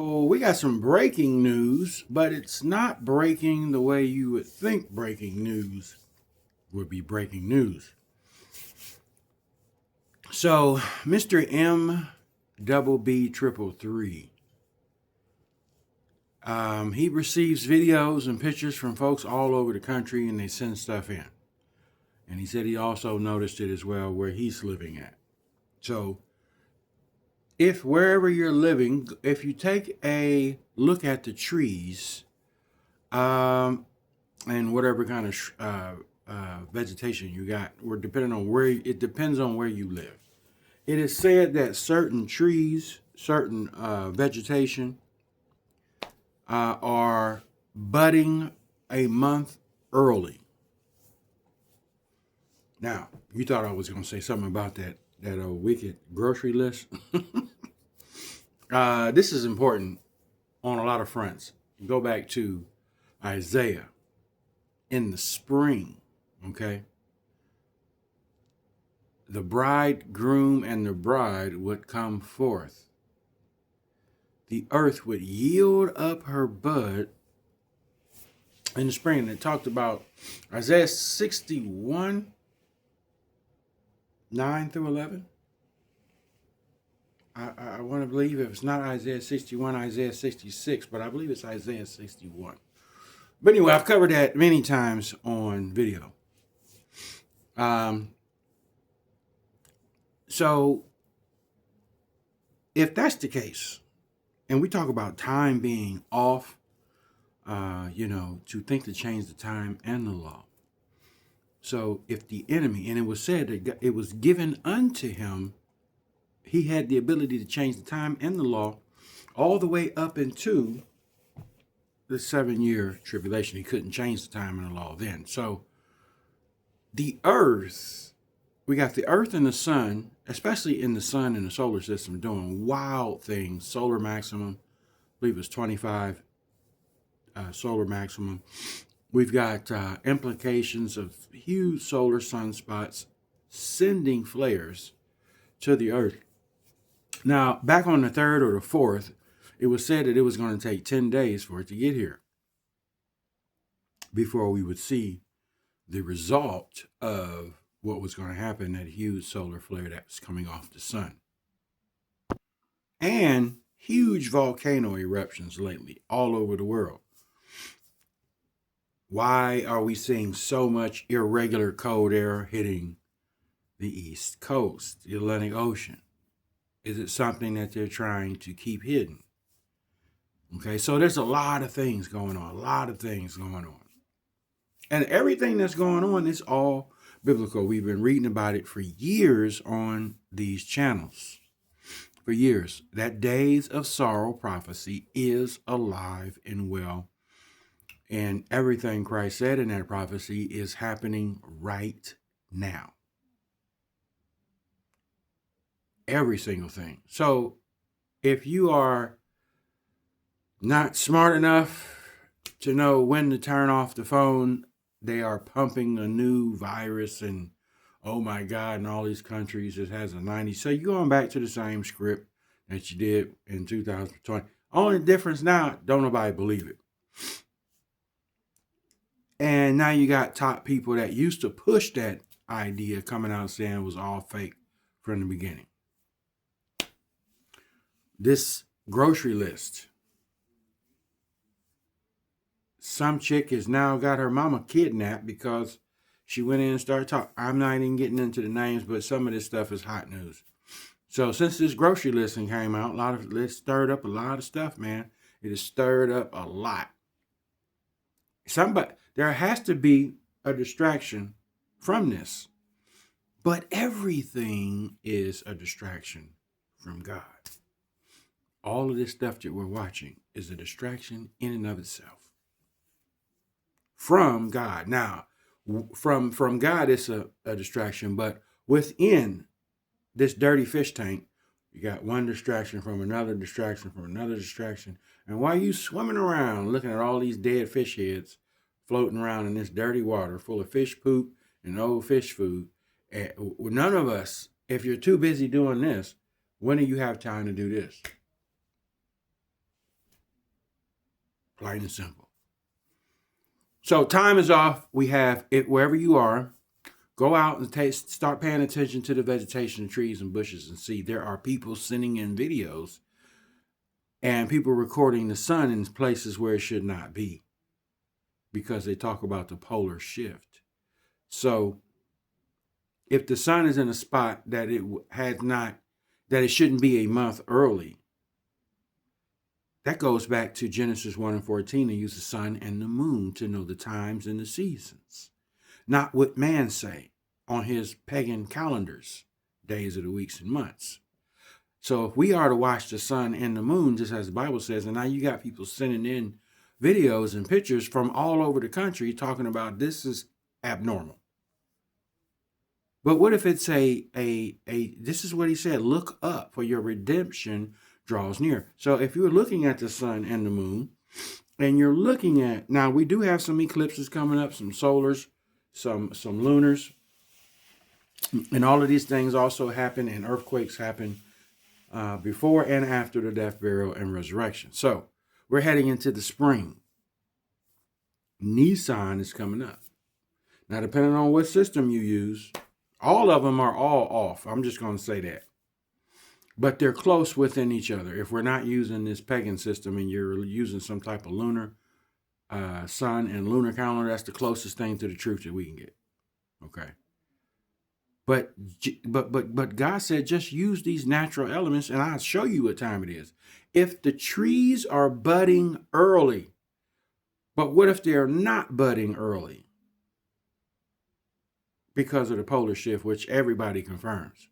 Oh, we got some breaking news, but it's not breaking the way you would think breaking news would be breaking news. So, Mr. M double B triple three, he receives videos and pictures from folks all over the country, and they send stuff in. And he said he also noticed it as well where he's living at. So, if wherever you're living, if you take a look at the trees, um, and whatever kind of vegetation you got, or depending on where it depends on where you live. It is said that certain trees, certain vegetation, are budding a month early. Now, you thought I was going to say something about that old wicked grocery list. This is important on a lot of fronts. Go back to Isaiah in the spring, okay? The bridegroom and the bride would come forth. The earth would yield up her bud in the spring. It talked about Isaiah 61, 9 through 11. I want to believe if it's not Isaiah 61, Isaiah 66, but I believe it's Isaiah 61. But anyway, I've covered that many times on video. So if that's the case, and we talk about time being off, to think to change the time and the law. So if the enemy, and it was said that it was given unto him, he had the ability to change the time and the law all the way up into the 7-year tribulation. He couldn't change the time and the law then. So the earth, we got the earth and the sun, especially in the sun and the solar system, doing wild things. Solar maximum, I believe it's 25 solar maximum. We've got implications of huge solar sunspots sending flares to the earth. Now, back on the 3rd or the 4th, it was said that it was going to take 10 days for it to get here before we would see the result of what was going to happen, that huge solar flare that was coming off the sun. And huge volcano eruptions lately all over the world. Why are we seeing so much irregular cold air hitting the East Coast, the Atlantic Ocean? Is it something that they're trying to keep hidden? Okay, so there's a lot of things going on, And everything that's going on is all biblical. We've been reading about it for years on these channels. For years. That days of sorrow prophecy is alive and well. And everything Christ said in that prophecy is happening right now. Every single thing. So if you are not smart enough to know when to turn off the phone, they are pumping a new virus, and oh my God, in all these countries it has a 90. So you're going back to the same script that you did in 2020. Only difference now, don't nobody believe it. And now you got top people that used to push that idea coming out saying it was all fake from the beginning. This grocery list. Some chick has now got her mama kidnapped because she went in and started talking. I'm not even getting into the names, but some of this stuff is hot news. So since this grocery listing came out, it stirred up a lot of stuff, man. It has stirred up a lot. There has to be a distraction from this. But everything is a distraction from God. All of this stuff that we're watching is a distraction in and of itself. From God. Now, from God, it's a distraction, but within this dirty fish tank, you got one distraction from another distraction from another distraction. And while you swimming around looking at all these dead fish heads floating around in this dirty water full of fish poop and old fish food, none of us, if you're too busy doing this, when do you have time to do this? Plain and simple. So time is off. We have it wherever you are. Go out and start paying attention to the vegetation, trees, and bushes, and see there are people sending in videos and people recording the sun in places where it should not be because they talk about the polar shift. So if the sun is in a spot that it shouldn't be a month early, that goes back to Genesis 1 and 14 and use the sun and the moon to know the times and the seasons. Not what man say on his pagan calendars, days of the weeks and months. So if we are to watch the sun and the moon, just as the Bible says, and now you got people sending in videos and pictures from all over the country talking about this is abnormal. But what if it's this is what he said, look up for your redemption draws near. So if you're looking at the sun and the moon, and you're looking at, now we do have some eclipses coming up, some solars, some lunars, and all of these things also happen, and earthquakes happen before and after the death, burial, and resurrection. So we're heading into the spring. Nisan is coming up. Now, depending on what system you use, all of them are all off. I'm just going to say that. But they're close within each other. If we're not using this pagan system and you're using some type of lunar sun and lunar calendar, that's the closest thing to the truth that we can get. Okay. But God said, just use these natural elements and I'll show you what time it is. If the trees are budding early, but what if they're not budding early? Because of the polar shift, which everybody confirms.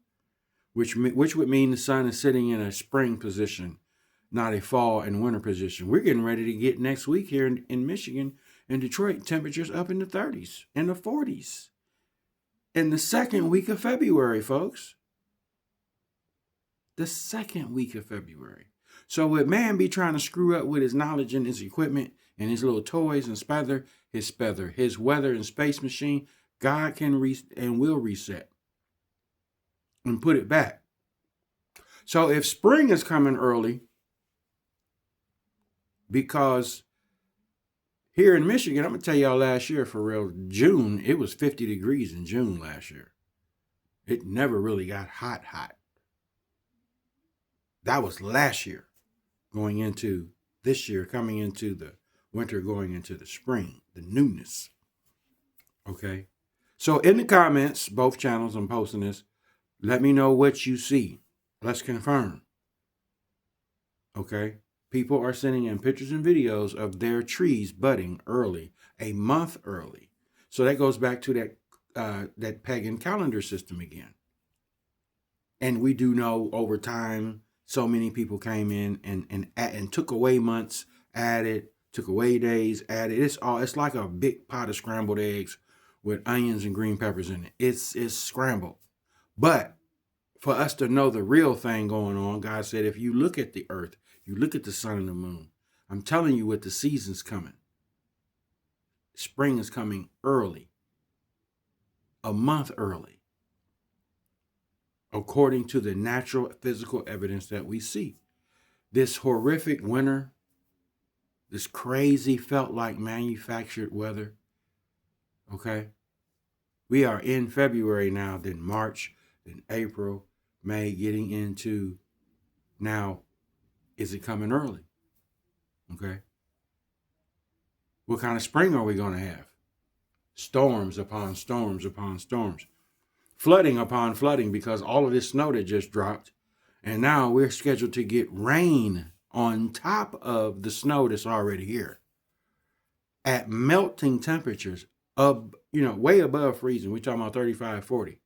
Which would mean the sun is sitting in a spring position, not a fall and winter position. We're getting ready to get next week here in Michigan and Detroit, temperatures up in the 30s and the 40s. In the second week of February, folks. The second week of February. So would man be trying to screw up with his knowledge and his equipment and his little toys and his weather and space machine? God can and will reset and put it back. So if spring is coming early, because here in Michigan, I'm going to tell y'all last year for real, June, it was 50 degrees in June last year. It never really got hot. That was last year going into this year, coming into the winter, going into the spring, the newness. Okay. So in the comments, both channels, I'm posting this. Let me know what you see. Let's confirm. Okay. People are sending in pictures and videos of their trees budding early, a month early. So that goes back to that pagan calendar system again. And we do know over time, so many people came in and took away months, added, took away days, added. It's like a big pot of scrambled eggs with onions and green peppers in it. It's scrambled. But for us to know the real thing going on, God said, if you look at the earth, you look at the sun and the moon, I'm telling you what the season's coming. Spring is coming early, a month early, according to the natural physical evidence that we see. This horrific winter, this crazy felt like manufactured weather, okay? We are in February now, then March, then April, May, getting into now, is it coming early? Okay. What kind of spring are we going to have? Storms upon storms upon storms. Flooding upon flooding because all of this snow that just dropped. And now we're scheduled to get rain on top of the snow that's already here. At melting temperatures of, way above freezing. We're talking about 35, 40.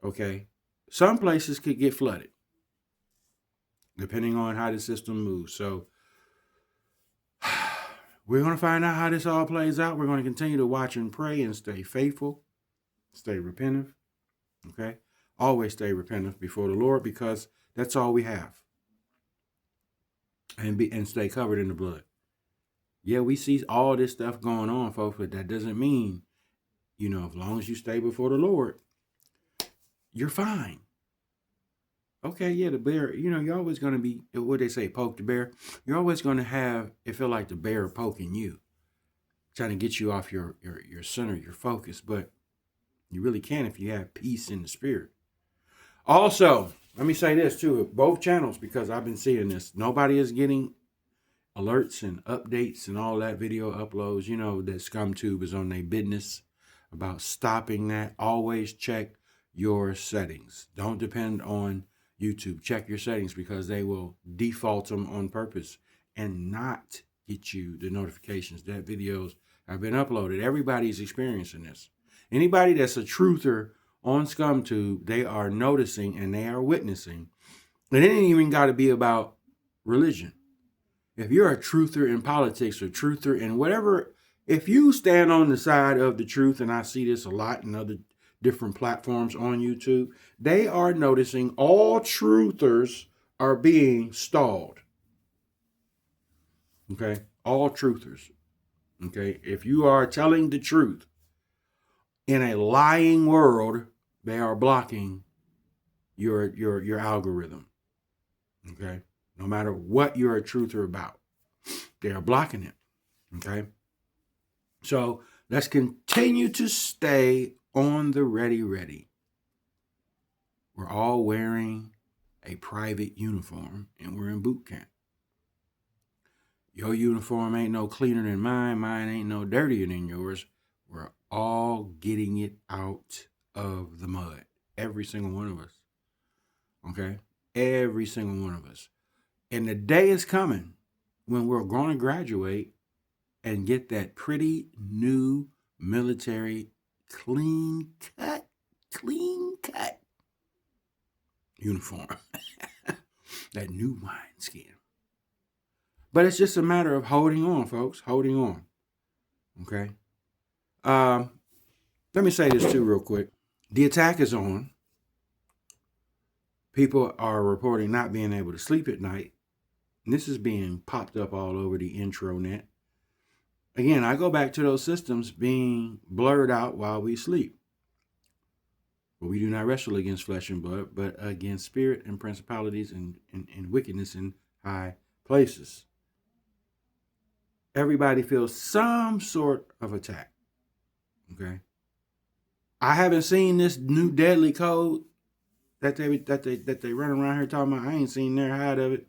Okay. Some places could get flooded, depending on how the system moves. So we're going to find out how this all plays out. We're going to continue to watch and pray and stay faithful, stay repentant. Okay. Always stay repentant before the Lord, because that's all we have. And stay covered in the blood. Yeah, we see all this stuff going on, folks, but that doesn't mean, as long as you stay before the Lord, you're fine. Okay, yeah, the bear, you're always going to be, what they say, poke the bear. You're always going to have it feel like the bear poking you, trying to get you off your center, your focus. But you really can if you have peace in the spirit. Also, let me say this too, both channels, because I've been seeing this. Nobody is getting alerts and updates and all that video uploads. You know that ScumTube is on their business about stopping that. Always check your settings. Don't depend on YouTube. Check your settings because they will default them on purpose and not get you the notifications that videos have been uploaded. Everybody's experiencing this. Anybody that's a truther on ScumTube, they are noticing and they are witnessing. And it ain't even got to be about religion. If you're a truther in politics or truther in whatever, if you stand on the side of the truth, and I see this a lot in other different platforms on YouTube, they are noticing all truthers are being stalled. Okay? All truthers. Okay? If you are telling the truth in a lying world, they are blocking your algorithm. Okay? No matter what you're a truther about, they are blocking it. Okay? So let's continue to stay on the ready. We're all wearing a private uniform and we're in boot camp. Your uniform ain't no cleaner than mine. Mine ain't no dirtier than yours. We're all getting it out of the mud. Every single one of us. Okay? Every single one of us. And the day is coming when we're going to graduate and get that pretty new military clean cut uniform. That new wineskin. But it's just a matter of holding on, folks. Holding on. Okay? Let me say this too real quick. The attack is on. People are reporting not being able to sleep at night. And this is being popped up all over the intranet. Again, I go back to those systems being blurred out while we sleep. But we do not wrestle against flesh and blood, but against spirit and principalities and wickedness in high places. Everybody feels some sort of attack. Okay. I haven't seen this new deadly code that they run around here talking about. I ain't seen their hide of it.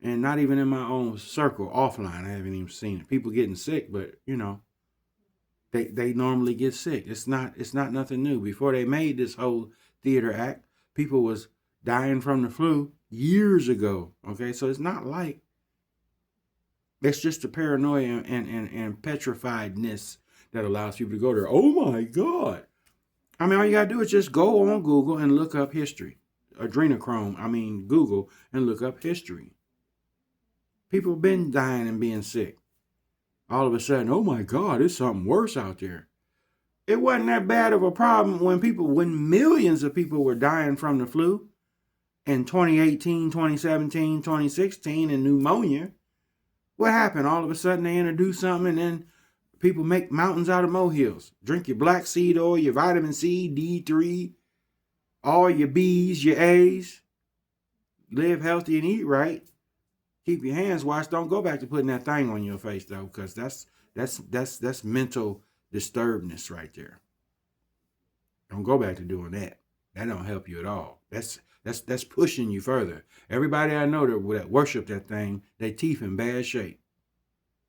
And not even in my own circle, offline, I haven't even seen it. People getting sick, but they normally get sick. It's not nothing new. Before they made this whole theater act, people was dying from the flu years ago. Okay, so it's not like it's just the paranoia and petrifiedness that allows people to go there. Oh my God. I mean, all you gotta do is just go on Google and look up history. Google and look up history. People have been dying and being sick. All of a sudden, oh my God, there's something worse out there. It wasn't that bad of a problem when millions of people were dying from the flu in 2018, 2017, 2016, and pneumonia. What happened? All of a sudden they introduced something and then people make mountains out of molehills. Drink your black seed oil, your vitamin C, D3, all your B's, your A's. Live healthy and eat right. Keep your hands washed. Don't go back to putting that thing on your face though, because that's mental disturbedness right there. Don't go back to doing that. That don't help you at all. That's pushing you further. Everybody I know that worship that thing, their teeth in bad shape.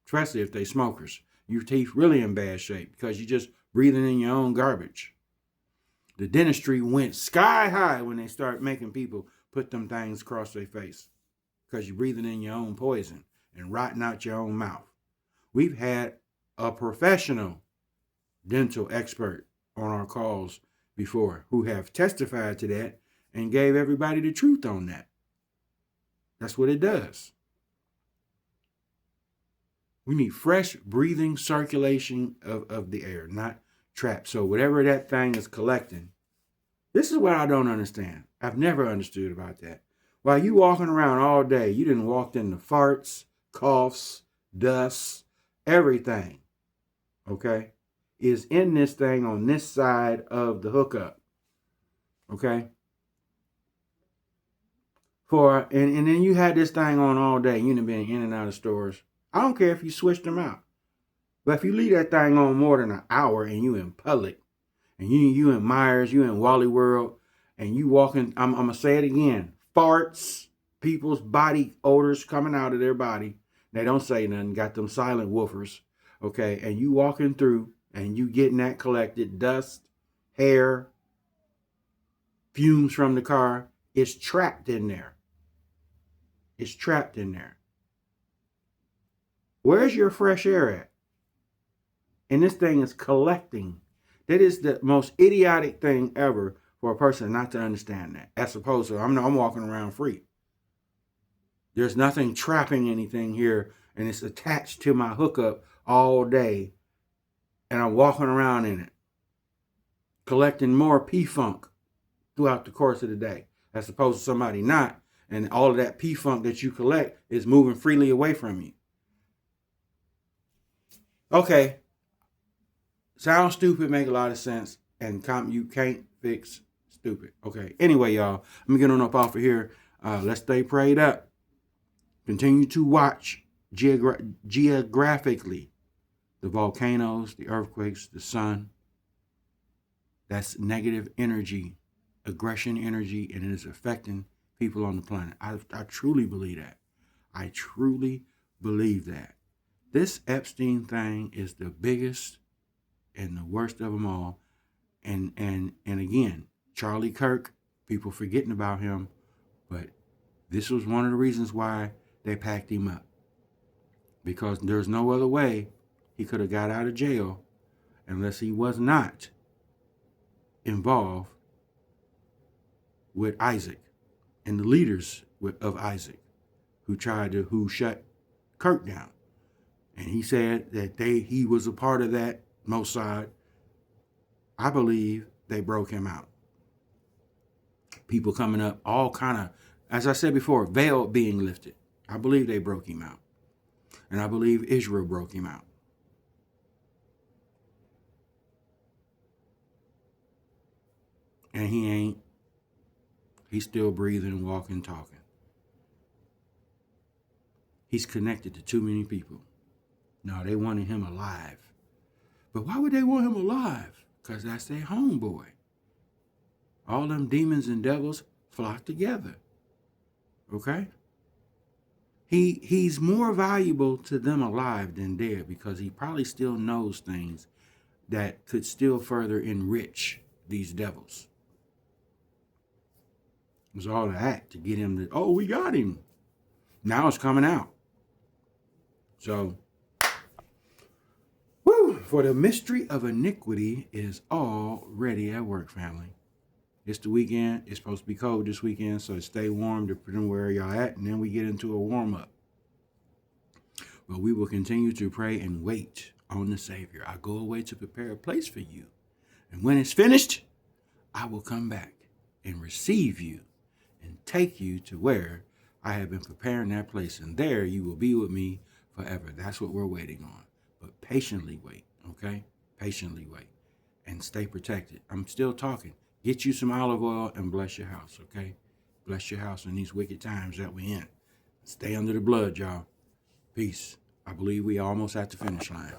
Especially if they smokers. Your teeth really in bad shape because you're just breathing in your own garbage. The dentistry went sky high when they start making people put them things across their face. Because you're breathing in your own poison and rotting out your own mouth. We've had a professional dental expert on our calls before who have testified to that and gave everybody the truth on that. That's what it does. We need fresh breathing circulation of the air, not trapped. So whatever that thing is collecting, this is what I don't understand. I've never understood about that. While you walking around all day, you done walked into farts, coughs, dust, everything, okay, is in this thing on this side of the hookup, okay? and then you had this thing on all day. You done been in and out of stores. I don't care if you switched them out. But if you leave that thing on more than an hour and you in public, and you in Myers, you in Wally World, and you walking, I'm gonna say it again, farts, people's body odors coming out of their body. They don't say nothing, got them silent woofers, okay? And you walking through and you getting that collected, dust, hair, fumes from the car, it's trapped in there. It's trapped in there. Where's your fresh air at? And this thing is collecting. That is the most idiotic thing ever for a person not to understand that. As opposed to, I'm walking around free. There's nothing trapping anything here, and it's attached to my hookup all day, and I'm walking around in it, collecting more P-Funk throughout the course of the day, as opposed to somebody not, and all of that P-Funk that you collect is moving freely away from you. Okay. Sounds stupid, make a lot of sense, and you can't fix stupid. Okay, anyway, y'all, let me get on up off of here. Let's stay prayed up. Continue to watch geographically the volcanoes, the earthquakes, the sun. That's negative energy, aggression energy, and it is affecting people on the planet. I truly believe that. I truly believe that. This Epstein thing is the biggest and the worst of them all. And again, Charlie Kirk, people forgetting about him, but this was one of the reasons why they packed him up. Because there's no other way he could have got out of jail unless he was not involved with Isaac and the leaders of Isaac who shut Kirk down. And he said that he was a part of that Mossad. I believe they broke him out. People coming up, all kind of, as I said before, veil being lifted. I believe they broke him out. And I believe Israel broke him out. And he's still breathing, walking, talking. He's connected to too many people. No, they wanted him alive. But why would they want him alive? Because that's their homeboy. All them demons and devils flock together. Okay? He's more valuable to them alive than dead because he probably still knows things that could still further enrich these devils. It was all that to get him to, we got him. Now it's coming out. So, for the mystery of iniquity is already at work, family. It's the weekend. It's supposed to be cold this weekend, so stay warm depending where y'all at, and then we get into a warm-up. But we will continue to pray and wait on the Savior. I go away to prepare a place for you. And when it's finished, I will come back and receive you and take you to where I have been preparing that place. And there you will be with me forever. That's what we're waiting on. But patiently wait, okay? Patiently wait. And stay protected. I'm still talking. Get you some olive oil and bless your house, okay? Bless your house in these wicked times that we're in. Stay under the blood, y'all. Peace. I believe we almost at the finish line.